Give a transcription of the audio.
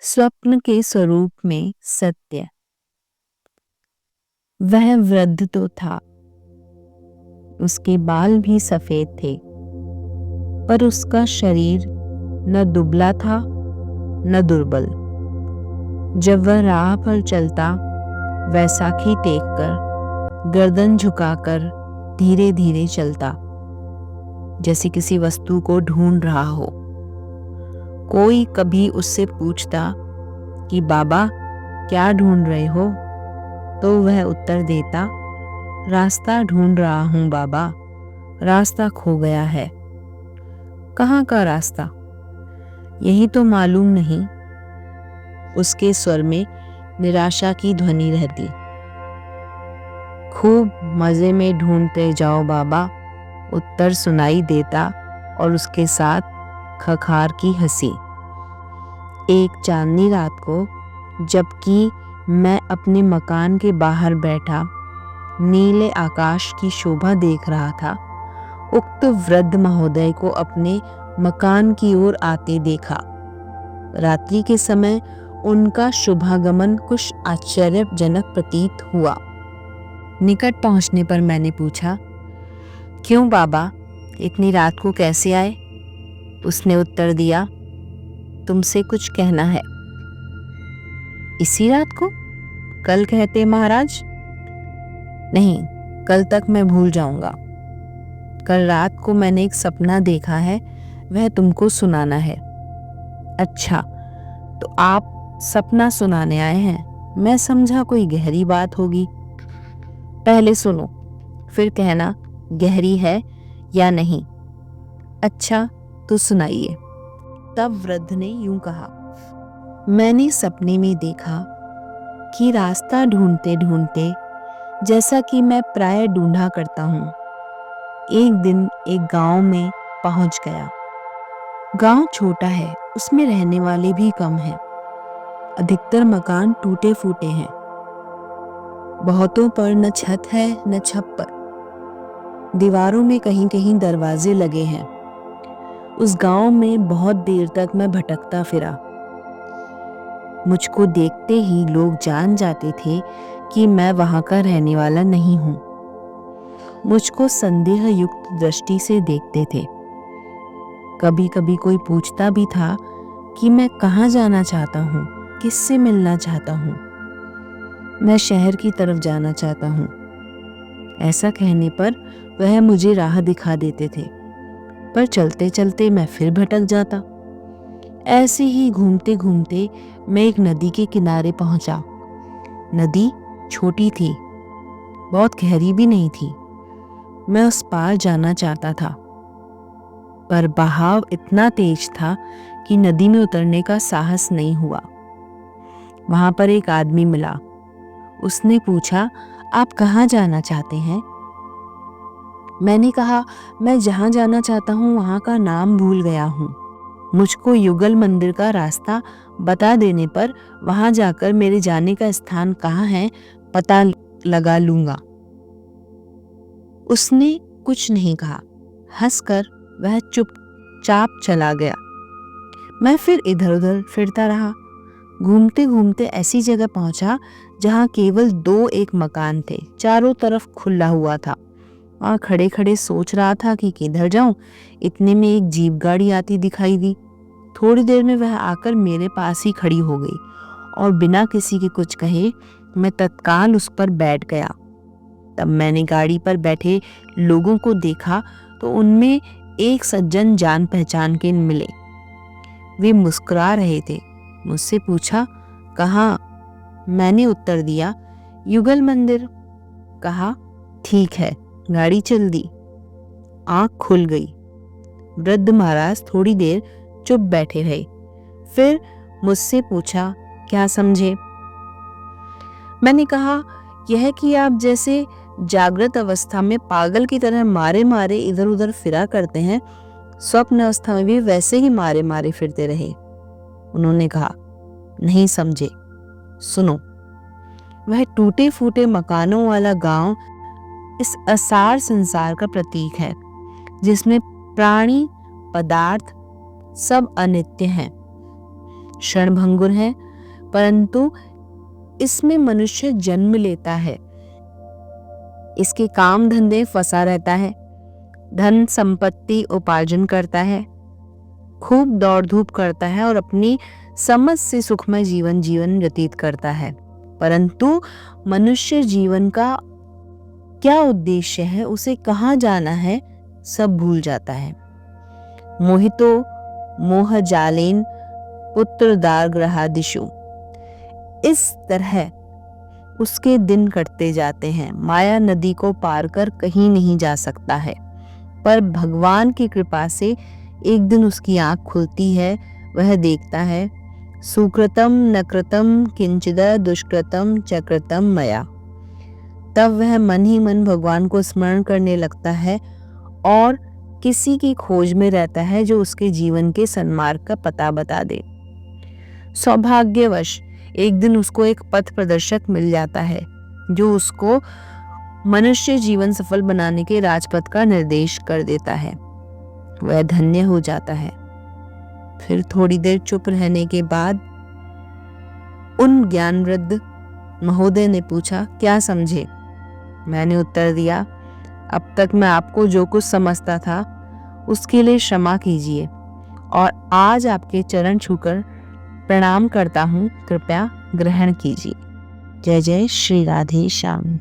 स्वप्न के स्वरूप में सत्य। वह वृद्ध तो था, उसके बाल भी सफेद थे, पर उसका शरीर न दुबला था न दुर्बल। जब वह राह पर चलता, वैसाखी टेक कर, गर्दन झुकाकर धीरे धीरे चलता, जैसे किसी वस्तु को ढूंढ रहा हो। कोई कभी उससे पूछता कि बाबा क्या ढूंढ रहे हो, तो वह उत्तर देता, रास्ता ढूंढ रहा हूं बाबा, रास्ता खो गया है। कहाँ का रास्ता, यही तो मालूम नहीं। उसके स्वर में निराशा की ध्वनि रहती। खूब मजे में ढूंढते जाओ बाबा, उत्तर सुनाई देता और उसके साथ खखार की हंसी। एक चांदनी रात को, जबकि मैं अपने मकान के बाहर बैठा नीले आकाश की शोभा देख रहा था, उक्त वृद्ध महोदय को अपने मकान की ओर आते देखा। रात्रि के समय उनका शुभागमन कुछ आश्चर्यजनक प्रतीत हुआ। निकट पहुंचने पर मैंने पूछा, क्यों बाबा, इतनी रात को कैसे आए? उसने उत्तर दिया, तुमसे कुछ कहना है। इसी रात को? कल कहते महाराज। नहीं, कल तक मैं भूल जाऊंगा। कल रात को मैंने एक सपना देखा है, वह तुमको सुनाना है। अच्छा, तो आप सपना सुनाने आए हैं। मैं समझा कोई गहरी बात होगी। पहले सुनो, फिर कहना गहरी है या नहीं। अच्छा, तो सुनाइए। तब वृद्ध ने यूं कहा, मैंने सपने में देखा कि रास्ता ढूंढते ढूंढते, जैसा कि मैं प्राय ढूंढा करता हूँ, एक दिन एक गांव में पहुंच गया। गांव छोटा है, उसमें रहने वाले भी कम हैं। अधिकतर मकान टूटे फूटे हैं। बहुतों पर न छत है न छप्पर। दीवारों में कहीं कहीं दरवाजे लगे हैं। उस गांव में बहुत देर तक मैं भटकता फिरा। मुझको देखते ही लोग जान जाते थे कि मैं वहां का रहने वाला नहीं हूं। मुझको संदेह युक्त दृष्टि से देखते थे। कभी कभी कोई पूछता भी था कि मैं कहाँ जाना चाहता हूँ, किससे मिलना चाहता हूँ। मैं शहर की तरफ जाना चाहता हूँ। ऐसा कहने पर वह मुझे राह दिखा देते थे, पर चलते चलते मैं फिर भटक जाता। ऐसे ही घूमते घूमते मैं एक नदी के किनारे पहुंचा। नदी छोटी थी, बहुत गहरी भी नहीं थी। मैं उस पार जाना चाहता था, पर बहाव इतना तेज था कि नदी में उतरने का साहस नहीं हुआ। वहां पर एक आदमी मिला। उसने पूछा, आप कहाँ जाना चाहते हैं? मैंने कहा, मैं जहां जाना चाहता हूं वहां का नाम भूल गया हूं। मुझको युगल मंदिर का रास्ता बता देने पर वहां जाकर मेरे जाने का स्थान कहाँ है पता लगा लूंगा। उसने कुछ नहीं कहा। हंसकर वह चुपचाप चला गया। मैं फिर इधर उधर फिरता रहा। घूमते घूमते ऐसी जगह पहुंचा जहां केवल दो एक मकान थे। चारों तरफ खुला हुआ था। वहां खड़े खड़े सोच रहा था कि किधर जाऊं। इतने में एक जीप गाड़ी आती दिखाई दी। थोड़ी देर में वह आकर मेरे पास ही खड़ी हो गई और बिना किसी के कुछ कहे मैं तत्काल उस पर बैठ गया। तब मैंने गाड़ी पर बैठे लोगों को देखा तो उनमें एक सज्जन जान पहचान के मिले। वे मुस्कुरा रहे थे। मुझसे पूछा, कहाँ? मैंने उत्तर दिया, युगल मंदिर। कहा, ठीक है, गाड़ी चल दी। आंख खुल गई। वृद्ध महाराज थोड़ी देर चुप बैठे रहे। फिर मुझसे पूछा, क्या समझे? मैंने कहा, यह कि आप जैसे जागृत अवस्था में पागल की तरह मारे मारे इधर उधर फिरा करते हैं, स्वप्न अवस्था में भी वैसे ही मारे मारे फिरते रहे। उन्होंने कहा, नहीं समझे। सुनो, वह टूटे फूटे मकानों वाला गांव इस असार संसार का प्रतीक है, जिसमें प्राणी पदार्थ सब अनित्य हैं। क्षणभंगुर हैं, परंतु इसमें मनुष्य जन्म लेता है। इसके काम धंधे फंसा रहता है, धन संपत्ति उपार्जन करता है, खूब दौड़ धूप करता है और अपनी समझ से सुखमय जीवन व्यतीत करता है। परंतु मनुष्य जीवन का क्या उद्देश्य है, उसे कहाँ जाना है, सब भूल जाता है। मोहितो मोह जालेन पुत्र दारग्रहादिषु, इस तरह उसके दिन कटते जाते हैं। माया नदी को पार कर कहीं नहीं जा सकता है, पर भगवान की कृपा से एक दिन उसकी आंख खुलती है। वह देखता है सुकृतम न कृतम किंचिद दुष्कृतम चकृतम मया। तब वह मन ही मन भगवान को स्मरण करने लगता है और किसी की खोज में रहता है जो उसके जीवन के सन्मार्ग का पता बता दे। सौभाग्यवश एक दिन उसको एक पथ प्रदर्शक मिल जाता है जो उसको मनुष्य जीवन सफल बनाने के राजपथ का निर्देश कर देता है। वह धन्य हो जाता है। फिर थोड़ी देर चुप रहने के बाद उन ज्ञानवृद्ध महोदय ने पूछा, क्या समझे? मैंने उत्तर दिया, अब तक मैं आपको जो कुछ समझता था उसके लिए क्षमा कीजिए और आज आपके चरण छूकर प्रणाम करता हूँ, कृपया ग्रहण कीजिए। जय जय श्री राधे श्याम।